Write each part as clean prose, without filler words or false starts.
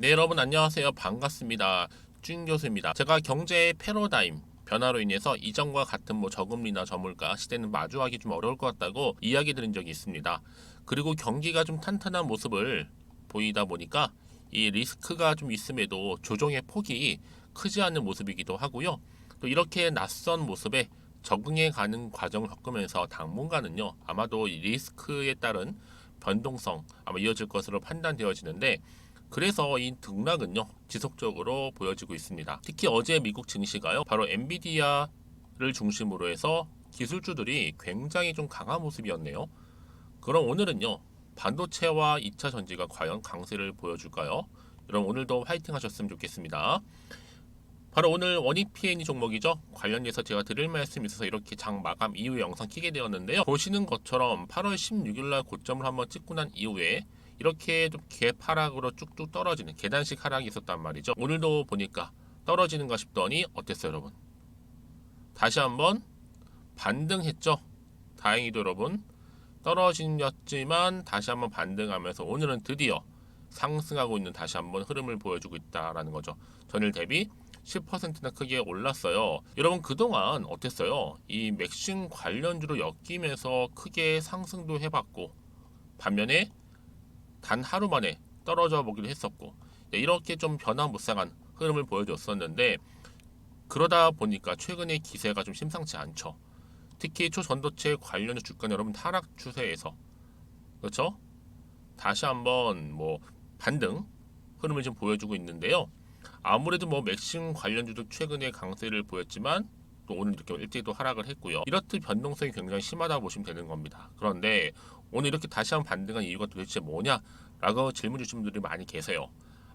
네, 여러분 안녕하세요. 반갑습니다. 준 교수입니다. 제가 경제의 패러다임 변화로 인해서 이전과 같은 저금리나 저물가 시대는 마주하기 좀 어려울 것 같다고 이야기 드린 적이 있습니다. 그리고 경기가 좀 탄탄한 모습을 보이다 보니까 이 리스크가 좀 있음에도 조정의 폭이 크지 않은 모습이기도 하고요. 또 이렇게 낯선 모습에 적응해 가는 과정을 겪으면서 당분간은요, 아마도 이 리스크에 따른 변동성 아마 이어질 것으로 판단되어지는데, 그래서 이 등락은요 지속적으로 보여지고 있습니다. 특히 어제 미국 증시가요 바로 엔비디아를 중심으로 해서 기술주들이 굉장히 좀 강한 모습이었네요. 그럼 오늘은요 반도체와 2차 전지가 과연 강세를 보여줄까요? 여러분 오늘도 화이팅 하셨으면 좋겠습니다. 바로 오늘 원익PN이 종목이죠. 관련해서 제가 드릴 말씀이 있어서 이렇게 장 마감 이후에 영상 키게 되었는데요. 보시는 것처럼 8월 16일날 고점을 한번 찍고 난 이후에 이렇게 좀 개파락으로 쭉쭉 떨어지는 계단식 하락이 있었단 말이죠. 오늘도 보니까 떨어지는가 싶더니 어땠어요, 여러분? 다시 한번 반등했죠. 다행히도 여러분 떨어지였지만 다시 한번 반등하면서 오늘은 드디어 상승하고 있는 다시 한번 흐름을 보여주고 있다라는 거죠. 전일 대비 10%나 크게 올랐어요. 여러분 그동안 어땠어요? 이 맥심 관련주로 엮이면서 크게 상승도 해봤고 반면에 단 하루 만에 떨어져 보기도 했었고 이렇게 좀 변화무쌍한 흐름을 보여줬었는데 그러다 보니까 최근에 기세가 좀 심상치 않죠. 특히 초전도체 관련주 주가는 여러분 하락 추세에서 그렇죠? 다시 한번 반등 흐름을 좀 보여주고 있는데요. 아무래도 맥심 관련주도 최근에 강세를 보였지만 또 오늘 이렇게 일제히도 하락을 했고요. 이렇듯 변동성이 굉장히 심하다 보시면 되는 겁니다. 그런데 오늘 이렇게 다시 한번 반등한 이유가 도대체 뭐냐라고 질문 주시는 분들이 많이 계세요.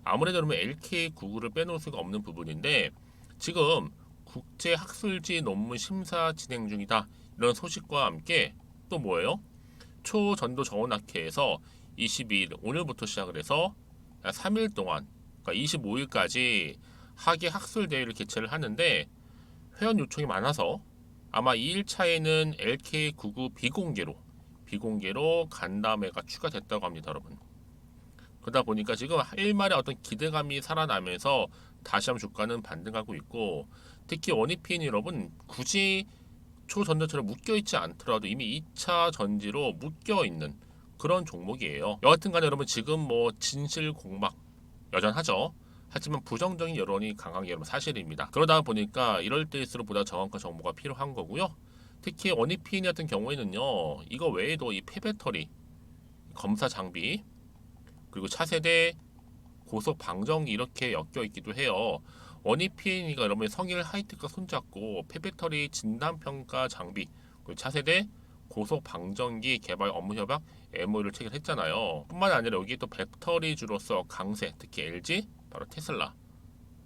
아무래도 그러면 LK99를 빼놓을 수가 없는 부분인데 지금 국제학술지 논문 심사 진행 중이다 이런 소식과 함께 또 뭐예요? 초전도 정원학회에서 22일 오늘부터 시작을 해서 3일 동안 그러니까 25일까지 학예 학술 대회를 개최를 하는데 회원 요청이 많아서 아마 2일차에는 LK99 비공개로 간담회가 추가됐다고 합니다, 여러분. 그러다 보니까 지금 일말의 어떤 기대감이 살아나면서 다시 한번 주가는 반등하고 있고 특히 원익PN 여러분 굳이 초전도체로 묶여있지 않더라도 이미 2차 전지로 묶여있는 그런 종목이에요. 여하튼간에 여러분 지금 진실 공막 여전하죠. 하지만 부정적인 여론이 강한 게 여러분 사실입니다. 그러다 보니까 이럴 때일수록 보다 정확한 정보가 필요한 거고요. 특히 원익PN 같은 경우에는요. 이거 외에도 이 폐배터리, 검사 장비, 그리고 차세대 고속 방정기 이렇게 엮여 있기도 해요. 원익PN이가 여러분의 성일 하이텍과 손잡고 폐배터리 진단평가 장비, 그리고 차세대 고속 방정기 개발 업무 협약 MOU를 체결했잖아요. 뿐만 아니라 여기 또 배터리주로서 강세, 특히 LG, 바로 테슬라.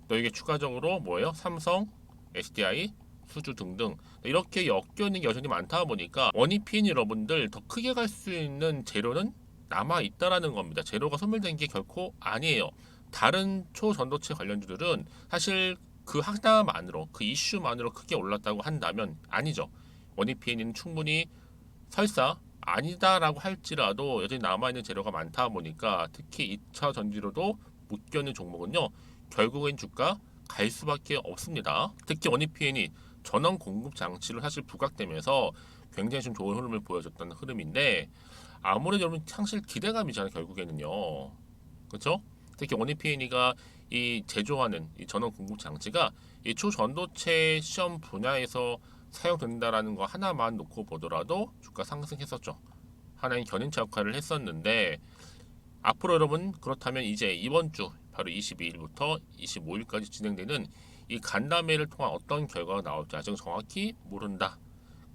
또 이게 추가적으로 뭐예요? 삼성, SDI, 수주 등등 이렇게 엮여 있는 게 여전히 많다 보니까 원익PN 여러분들 더 크게 갈 수 있는 재료는 남아 있다라는 겁니다. 재료가 소멸된 게 결코 아니에요. 다른 초전도체 관련주들은 사실 그 하나만으로 그 이슈만으로 크게 올랐다고 한다면 아니죠. 원익PN은 충분히 설사 아니다라고 할지라도 여전히 남아있는 재료가 많다 보니까 특히 2차 전지로도 묶여있는 종목은요 결국엔 주가 갈 수밖에 없습니다. 특히 원익PN이 전원 공급 장치를 사실 부각되면서 굉장히 좀 좋은 흐름을 보여줬던 흐름인데 아무래도 여러분 상실 기대감이잖아요 결국에는요. 그렇죠? 특히 원익PN이가 이 제조하는 이 전원 공급 장치가 이 초전도체 시험 분야에서 사용된다라는 거 하나만 놓고 보더라도 주가 상승했었죠. 하나의 견인차 역할을 했었는데 앞으로 여러분 그렇다면 이제 이번 주 바로 22일부터 25일까지 진행되는 이 간담회를 통한 어떤 결과가 나올지 아직 정확히 모른다.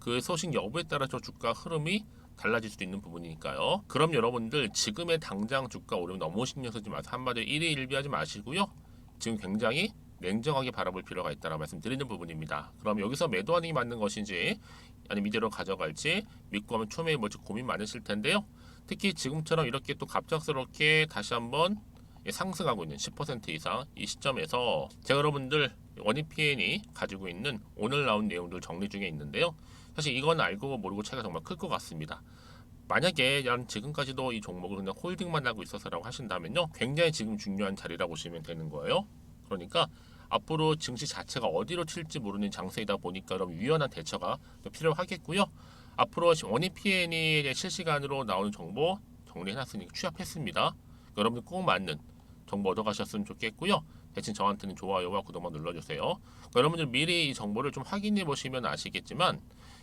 그 소식 여부에 따라서 주가 흐름이 달라질 수도 있는 부분이니까요. 그럼 여러분들 지금의 당장 주가 오르면 너무 신경 쓰지 마세요. 한마디로 일희일비하지 마시고요. 지금 굉장히 냉정하게 바라볼 필요가 있다는 말씀 드리는 부분입니다. 그럼 여기서 매도하는 게 맞는 것인지 아니면 이대로 가져갈지 믿고 하면 초매입 뭘지 고민 많으실 텐데요. 특히 지금처럼 이렇게 또 갑작스럽게 다시 한번 상승하고 있는 10% 이상 이 시점에서 제가 여러분들 원익PN이 가지고 있는 오늘 나온 내용들 정리 중에 있는데요. 사실 이건 알고 모르고 차이가 정말 클 것 같습니다. 만약에 난 지금까지도 이 종목을 그냥 홀딩만 하고 있어서라고 하신다면요, 굉장히 지금 중요한 자리라고 보시면 되는 거예요. 그러니까 앞으로 증시 자체가 어디로 튈지 모르는 장세이다 보니까 그럼 유연한 대처가 필요하겠고요. 앞으로 원익 PN이 실시간으로 나오는 정보 정리해놨으니까 취합했습니다. 여러분들 꼭 맞는 정보 얻어가셨으면 좋겠고요. 대신 저한테는 좋아요와 구독만 눌러주세요. 여러분들 미리 이 정보를 좀 확인해 보시면 아시겠지만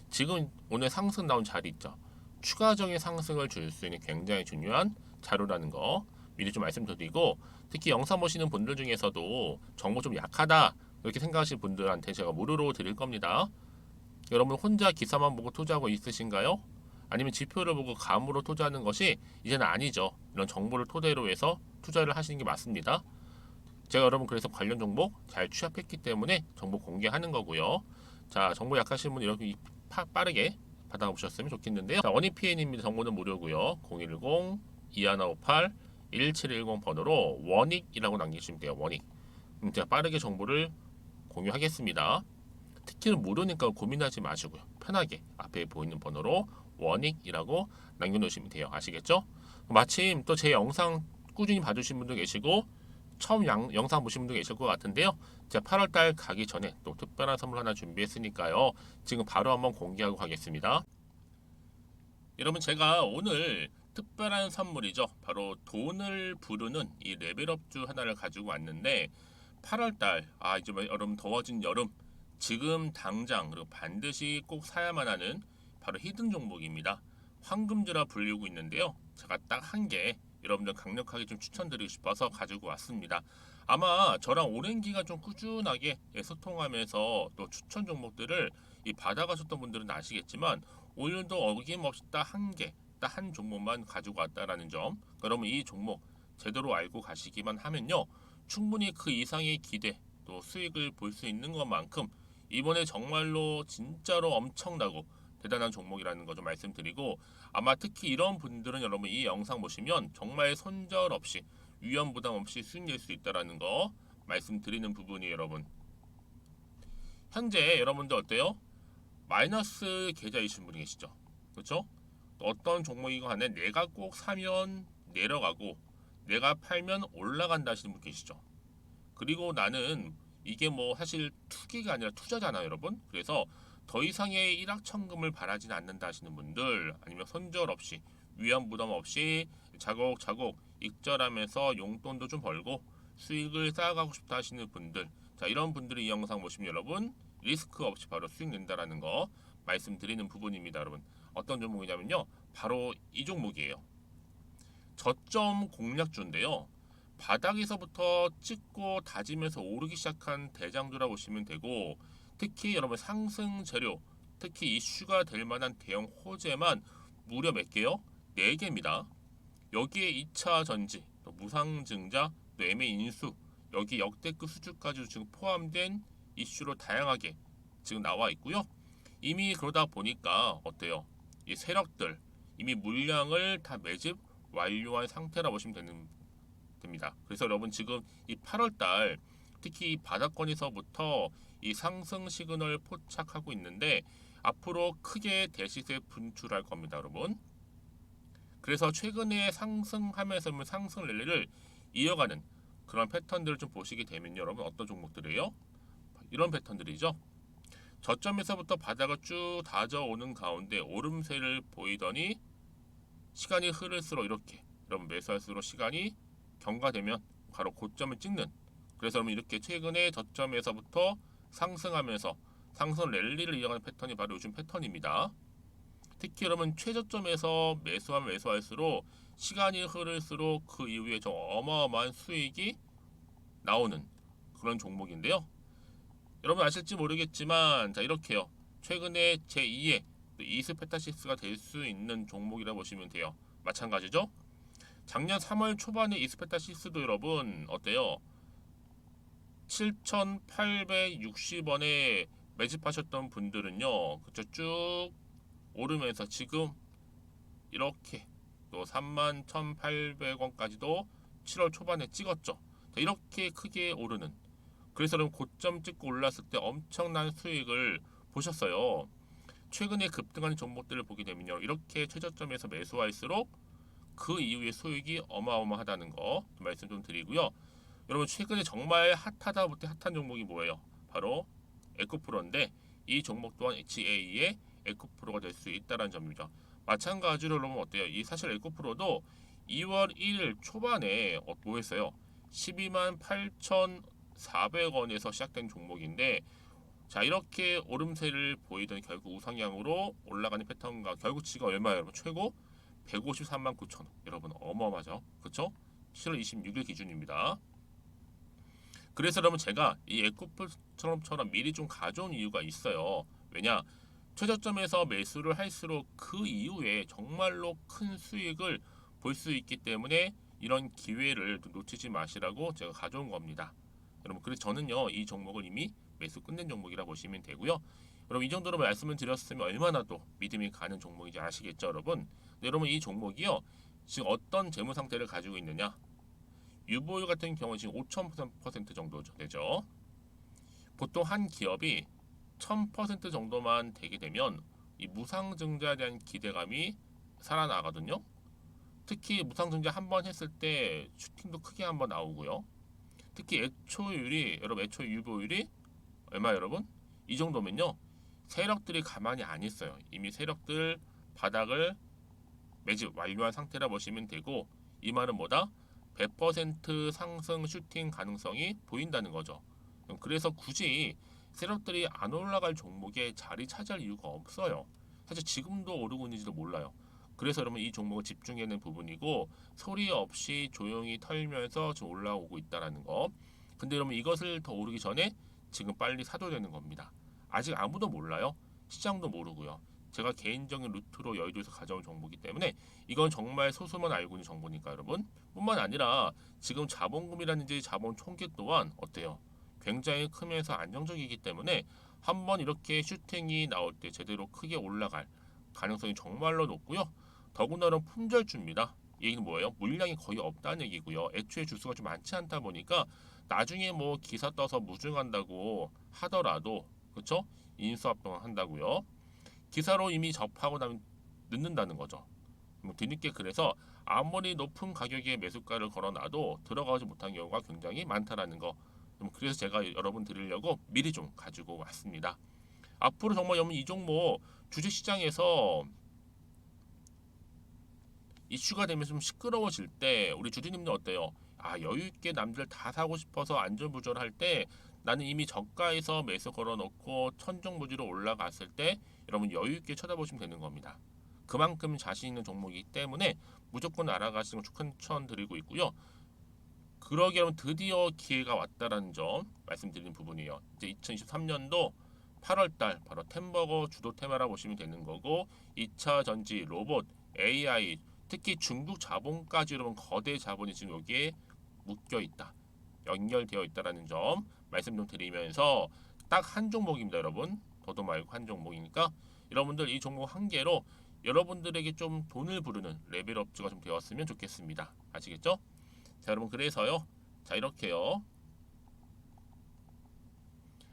지금 오늘 상승 나온 자리 있죠. 추가적인 상승을 줄 수 있는 굉장히 중요한 자료라는 거 미리 좀 말씀드리고, 특히 영상 보시는 분들 중에서도 정보 좀 약하다 이렇게 생각하시는 분들한테 제가 무료로 드릴 겁니다. 여러분 혼자 기사만 보고 투자하고 있으신가요? 아니면 지표를 보고 감으로 투자하는 것이 이제는 아니죠. 이런 정보를 토대로 해서 투자를 하시는 게 맞습니다. 제가 여러분 그래서 관련 종목 잘 취합했기 때문에 정보 공개하는 거고요. 자, 정보 약하신 분 이렇게 빠르게 받아보셨으면 좋겠는데요. 자, 원익 PN입니다. 정보는 무료고요. 010-2158-1710 번호로 원익이라고 남기시면 돼요. 원익. 제가 빠르게 정보를 공유하겠습니다. 특히는 무료니까 고민하지 마시고요. 편하게 앞에 보이는 번호로 원익이라고 남겨놓으시면 돼요. 아시겠죠? 마침 또 제 영상 꾸준히 봐주신 분도 계시고 처음 영상 보신 분도 계실 것 같은데요. 제가 8월달 가기 전에 또 특별한 선물 하나 준비했으니까요. 지금 바로 한번 공개하고 가겠습니다. 여러분 제가 오늘 특별한 선물이죠. 바로 돈을 부르는 이 레벨업주 하나를 가지고 왔는데 8월달 이제 여러분 더워진 여름 지금 당장 그리고 반드시 꼭 사야만 하는 바로 히든 종목입니다. 황금주라 불리고 있는데요. 제가 딱 한 개 여러분들 강력하게 좀 추천드리고 싶어서 가지고 왔습니다. 아마 저랑 오랜 기간 좀 꾸준하게 소통하면서 또 추천 종목들을 받아가셨던 분들은 아시겠지만 오늘도 어김없이 딱 한 개, 딱 한 종목만 가지고 왔다라는 점. 그러면 이 종목 제대로 알고 가시기만 하면요, 충분히 그 이상의 기대 또 수익을 볼 수 있는 것만큼 이번에 정말로 진짜로 엄청나고 대단한 종목이라는 거 좀 말씀드리고, 아마 특히 이런 분들은 여러분 이 영상 보시면 정말 손절없이 위험 부담 없이 수익 낼 수 있다라는 거 말씀드리는 부분이 여러분. 현재 여러분들 어때요? 마이너스 계좌이신 분이 계시죠? 그렇죠? 어떤 종목이건 간에 내가 꼭 사면 내려가고 내가 팔면 올라간다 하시는 분 계시죠? 그리고 나는 이게 뭐 사실 투기가 아니라 투자잖아요, 여러분. 그래서 더 이상의 일확천금을 바라진 않는다 하시는 분들, 아니면 손절 없이 위험 부담 없이 차곡차곡 익절하면서 용돈도 좀 벌고 수익을 쌓아가고 싶다 하시는 분들, 자, 이런 분들이 이 영상 보시면 여러분 리스크 없이 바로 수익 낸다라는 거 말씀드리는 부분입니다. 여러분 어떤 종목이냐면요, 바로 이 종목이에요. 저점 공략주인데요, 바닥에서부터 찍고 다지면서 오르기 시작한 대장주라 보시면 되고, 특히 여러분 상승 재료, 특히 이슈가 될 만한 대형 호재만 무려 몇 개요? 4개입니다. 여기에 2차 전지, 또 무상증자, 또 매매 인수, 여기 역대급 수주까지 지금 포함된 이슈로 다양하게 지금 나와 있고요. 이미 그러다 보니까 어때요? 이 세력들 이미 물량을 다 매집 완료한 상태라 보시면 됩니다. 그래서 여러분 지금 이 8월달 특히 이 바닥권에서부터 이 상승 시그널 포착하고 있는데 앞으로 크게 대시세 분출할 겁니다, 여러분. 그래서 최근에 상승하면서 상승 랠리를 이어가는 그런 패턴들을 좀 보시게 되면 여러분 어떤 종목들이에요? 이런 패턴들이죠. 저점에서부터 바닥을 쭉 다져오는 가운데 오름세를 보이더니 시간이 흐를수록 이렇게 여러분 매수할수록 시간이 경과되면 바로 고점을 찍는, 그래서 여러분 이렇게 최근에 저점에서부터 상승하면서 상승 랠리를 이어가는 패턴이 바로 요즘 패턴입니다. 특히 여러분 최저점에서 매수하면 매수할수록 시간이 흐를수록 그 이후에 좀 어마어마한 수익이 나오는 그런 종목인데요. 여러분 아실지 모르겠지만 자 이렇게요, 최근에 제2의 이스페타시스가 될 수 있는 종목이라 보시면 돼요. 마찬가지죠. 작년 3월 초반에 이스페타시스도 여러분 어때요? 7,860원에 매집하셨던 분들은요, 그쵸, 쭉 오르면서 지금 이렇게 또 31,800원까지도 7월 초반에 찍었죠. 이렇게 크게 오르는, 그래서 여러분 고점 찍고 올랐을 때 엄청난 수익을 보셨어요. 최근에 급등하는 종목들을 보게 되면요, 이렇게 최저점에서 매수할수록 그 이후에 수익이 어마어마하다는 거 말씀 좀 드리고요. 여러분 최근에 정말 핫하다 못해 핫한 종목이 뭐예요? 바로 에코프로인데 이 종목 또한 HA의 에코프로가 될 수 있다는 점이죠. 마찬가지로 여러분 어때요? 이 사실 에코프로도 2월 1일 초반에 뭐 했어요? 12만 8,400원에서 시작된 종목인데, 자 이렇게 오름세를 보이던 결국 우상향으로 올라가는 패턴과 결국 지가 얼마예요? 여러분 최고 153만 9천 원. 여러분 어마어마하죠, 그렇죠? 7월 26일 기준입니다. 그래서 여러분 제가 이 에코프로처럼 미리 좀 가져온 이유가 있어요. 왜냐? 최저점에서 매수를 할수록 그 이후에 정말로 큰 수익을 볼 수 있기 때문에 이런 기회를 놓치지 마시라고 제가 가져온 겁니다. 여러분 그래서 저는요 이 종목을 이미 매수 끝낸 종목이라 보시면 되고요. 여러분 이 정도로 말씀을 드렸으면 얼마나 또 믿음이 가는 종목인지 아시겠죠, 여러분? 네, 여러분 이 종목이요 지금 어떤 재무 상태를 가지고 있느냐? 유보율 같은 경우 지금 5,000% 정도 되죠. 보통 한 기업이 1,000% 정도만 되게 되면 이 무상증자에 대한 기대감이 살아나거든요. 특히 무상증자 한 번 했을 때 슈팅도 크게 한번 나오고요. 특히 애초율이 여러분 애초 유보율이 얼마 여러분? 이 정도면요. 세력들이 가만히 안 있어요. 이미 세력들 바닥을 매집 완료한 상태라 보시면 되고, 이 말은 뭐다? 100% 상승 슈팅 가능성이 보인다는 거죠. 그래서 굳이 세력들이 안 올라갈 종목에 자리 차지할 이유가 없어요. 사실 지금도 오르고 있는지도 몰라요. 그래서 여러분 이 종목을 집중해야 하는 부분이고, 소리 없이 조용히 털면서 지금 올라오고 있다는 거. 근데 여러분 이것을 더 오르기 전에 지금 빨리 사둬야 되는 겁니다. 아직 아무도 몰라요. 시장도 모르고요. 제가 개인적인 루트로 여의도에서 가져온 정보이기 때문에 이건 정말 소수만 알고 있는 정보니까 여러분. 뿐만 아니라 지금 자본금이라든지 자본 총계 또한 어때요? 굉장히 크면서 안정적이기 때문에 한번 이렇게 슈팅이 나올 때 제대로 크게 올라갈 가능성이 정말로 높고요. 더군다나 품절주입니다. 이 얘기는 뭐예요? 물량이 거의 없다는 얘기고요. 애초에 주수가 좀 많지 않다 보니까 나중에 뭐 기사 떠서 무증한다고 하더라도 그렇죠? 인수합병을 한다고요. 기사로 이미 접하고 나면 늦는다는 거죠. 뒤늦게 그래서 아무리 높은 가격에 매수가를 걸어놔도 들어가지 못한 경우가 굉장히 많다라는 거. 그래서 제가 여러분 드리려고 미리 좀 가지고 왔습니다. 앞으로 정말 여러분 이 종목 주식시장에서 이슈가 되면 좀 시끄러워질 때 우리 주주님들 어때요? 아 여유 있게 남들 다 사고 싶어서 안절부절할 때 나는 이미 저가에서 매수 걸어놓고 천정부지로 올라갔을 때 여러분 여유 있게 쳐다보시면 되는 겁니다. 그만큼 자신 있는 종목이기 때문에 무조건 알아가시는 걸 추천드리고 있고요. 그러기 위해 드디어 기회가 왔다라는 점 말씀드리는 부분이에요. 이제 2023년도 8월달 바로 템버거 주도 테마라 보시면 되는 거고, 2차 전지, 로봇, AI, 특히 중국 자본까지 여러분 거대 자본이 지금 여기에 묶여 있다, 연결되어 있다라는 점 말씀 좀 드리면서 딱 한 종목입니다, 여러분. 더도 말고 한 종목이니까 여러분들 이 종목 한 개로 여러분들에게 좀 돈을 부르는 레벨업주가 좀 되었으면 좋겠습니다. 아시겠죠? 자 여러분 그래서요. 자 이렇게요.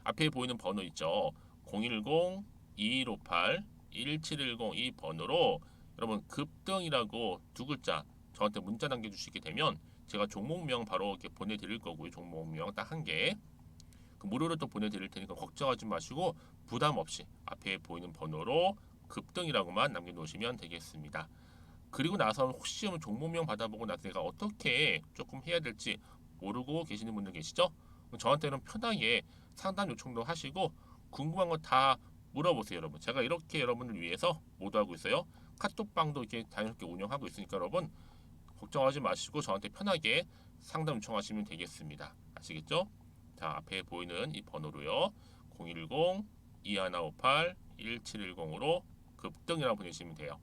앞에 보이는 번호 있죠. 010-2158-1710 이 번호로 여러분 급등이라고 두 글자 저한테 문자 남겨주시게 되면 제가 종목명 바로 이렇게 보내드릴 거고요. 종목명 딱 한 개. 그 무료로 또 보내드릴 테니까 걱정하지 마시고 부담 없이 앞에 보이는 번호로 급등이라고만 남겨놓으시면 되겠습니다. 그리고 나서 혹시 종목명 받아보고 나서 내가 어떻게 조금 해야 될지 모르고 계시는 분들 계시죠? 저한테는 편하게 상담 요청도 하시고 궁금한 거 다 물어보세요, 여러분. 제가 이렇게 여러분을 위해서 모두하고 있어요. 카톡방도 이렇게 자연스럽게 운영하고 있으니까 여러분 걱정하지 마시고 저한테 편하게 상담 요청하시면 되겠습니다. 아시겠죠? 자, 앞에 보이는 이 번호로요. 010-2158-1710으로 급등이라고 보내시면 돼요.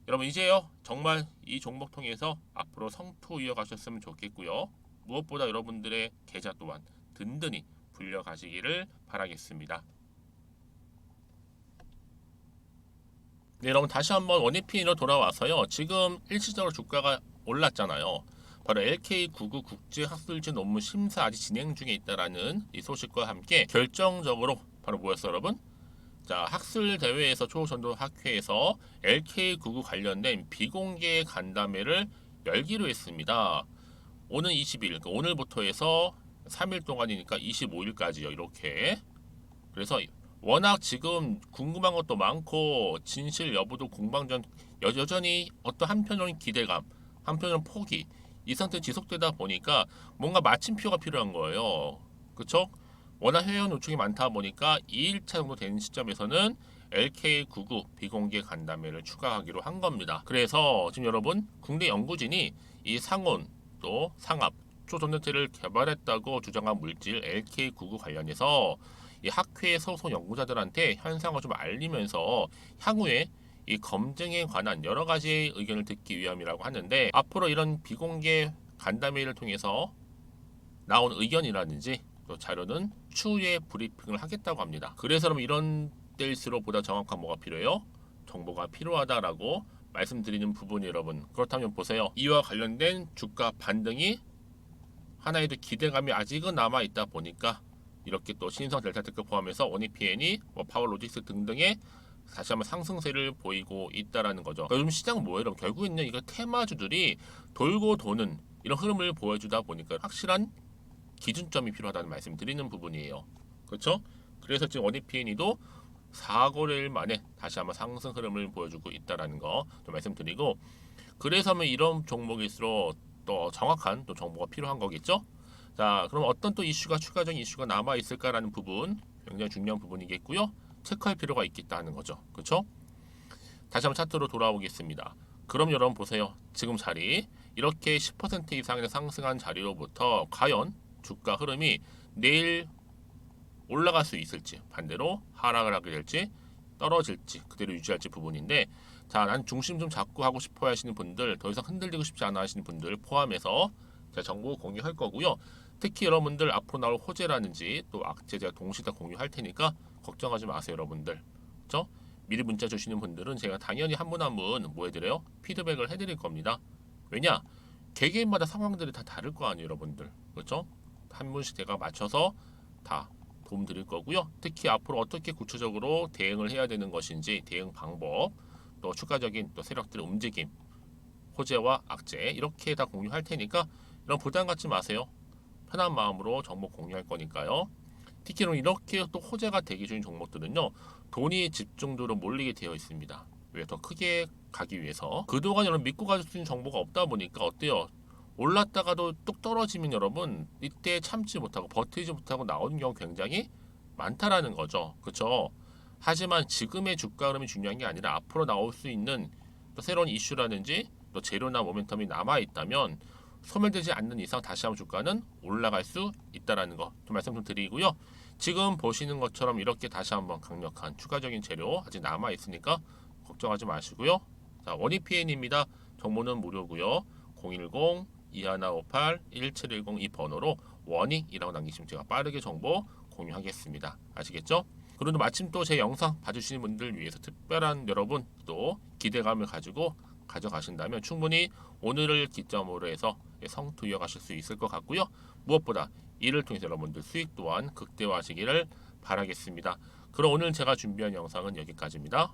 여러분 이제요 정말 이 종목 통해서 앞으로 성투 이어가셨으면 좋겠고요. 무엇보다 여러분들의 계좌 또한 든든히 불려가시기를 바라겠습니다. 네, 여러분 다시 한번 원예핀으로 돌아와서요. 지금 일시적으로 주가가 올랐잖아요. 바로 LK99 국제학술지 논문 심사 아직 진행 중에 있다라는 이 소식과 함께 결정적으로 바로 뭐였어요, 여러분? 자, 학술 대회에서 초전도학회에서 LK99 관련된 비공개 간담회를 열기로 했습니다. 오는 20일, 그러니까 오늘부터 해서 3일 동안이니까 25일까지요. 이렇게. 그래서 워낙 지금 궁금한 것도 많고 진실 여부도 공방전 여전히 어떤 한편으로는 기대감, 한편으로는 포기 이 상태 지속되다 보니까 뭔가 마침표가 필요한 거예요. 그쵸? 워낙 회원 요청이 많다 보니까 2일차 정도 되는 시점에서는 LK99 비공개 간담회를 추가하기로 한 겁니다. 그래서 지금 여러분 국내 연구진이 이 상온 또 상압 초전도체를 개발했다고 주장한 물질 LK99 관련해서 이 학회 소속 연구자들한테 현상을 좀 알리면서 향후에 이 검증에 관한 여러 가지 의견을 듣기 위함이라고 하는데 앞으로 이런 비공개 간담회를 통해서 나온 의견이라든지 또 자료는 추후에 브리핑을 하겠다고 합니다. 그래서 그럼 이런 때일수록 보다 정확한 뭐가 필요해요? 정보가 필요하다라고 말씀드리는 부분이 여러분 그렇다면 보세요. 이와 관련된 주가 반등이 하나의 기대감이 아직은 남아 있다 보니까 이렇게 또 신성 델타테크 포함해서 원익PN이 파워로직스 등등의 다시 한번 상승세를 보이고 있다라는 거죠. 요즘 시장 뭐예요? 여러분 결국에는 이거 테마주들이 돌고 도는 이런 흐름을 보여주다 보니까 확실한 기준점이 필요하다는 말씀 드리는 부분이에요. 그렇죠? 그래서 지금 원익PN이도 4거래일 만에 다시 한번 상승 흐름을 보여주고 있다라는 거 좀 말씀드리고 그래서 이런 종목일수록 또 정확한 또 정보가 필요한 거겠죠? 자, 그럼 어떤 또 이슈가 추가적인 이슈가 남아 있을까라는 부분 굉장히 중요한 부분이겠고요. 체크할 필요가 있겠다는 거죠. 그렇죠? 다시 한번 차트로 돌아오겠습니다. 그럼 여러분 보세요. 지금 자리 이렇게 10% 이상의 상승한 자리로부터 과연 주가 흐름이 내일 올라갈 수 있을지 반대로 하락을 하게 될지 떨어질지 그대로 유지할지 부분인데 자, 난 중심 좀 잡고 하고 싶어 하시는 분들 더 이상 흔들리고 싶지 않아 하시는 분들 포함해서 제가 정보 공유할 거고요. 특히 여러분들 앞으로 나올 호재라든지 또 악재 제가 동시에 다 공유할 테니까 걱정하지 마세요 여러분들. 그렇죠? 미리 문자 주시는 분들은 제가 당연히 한 분 한 분 뭐 해드려요? 피드백을 해드릴 겁니다. 왜냐? 개개인마다 상황들이 다 다를 거 아니에요 여러분들. 그렇죠? 한 분씩 제가 맞춰서 다 도움 드릴 거고요. 특히 앞으로 어떻게 구체적으로 대응을 해야 되는 것인지 대응 방법 또 추가적인 또 세력들의 움직임 호재와 악재 이렇게 다 공유할 테니까 이런 부담 갖지 마세요. 편한 마음으로 정보 공유할 거니까요. 특히 이렇게 또 호재가 대기 중인 종목들은요. 돈이 집중도로 몰리게 되어 있습니다. 왜? 더 크게 가기 위해서. 그동안 여러분 믿고 가질 수 있는 정보가 없다 보니까 어때요? 올랐다가도 뚝 떨어지면 여러분 이때 참지 못하고 버티지 못하고 나오는 경우 굉장히 많다라는 거죠. 그렇죠? 하지만 지금의 주가 흐름이 중요한 게 아니라 앞으로 나올 수 있는 또 새로운 이슈라든지 또 재료나 모멘텀이 남아 있다면 소멸되지 않는 이상 다시 한번 주가는 올라갈 수 있다라는 거 좀 말씀 좀 드리고요. 지금 보시는 것처럼 이렇게 다시 한번 강력한 추가적인 재료 아직 남아 있으니까 걱정하지 마시고요. 자, 원익PN입니다. 정보는 무료고요. 010-2158-1710 이 번호로 원익이라고 남기시면 제가 빠르게 정보 공유하겠습니다. 아시겠죠? 그리고 마침 또 제 영상 봐주시는 분들 위해서 특별한 여러분 또 기대감을 가지고 가져가신다면 충분히 오늘을 기점으로 해서 성투 이어가실 수 있을 것 같고요. 무엇보다 이를 통해서 여러분들 수익 또한 극대화하시기를 바라겠습니다. 그럼 오늘 제가 준비한 영상은 여기까지입니다.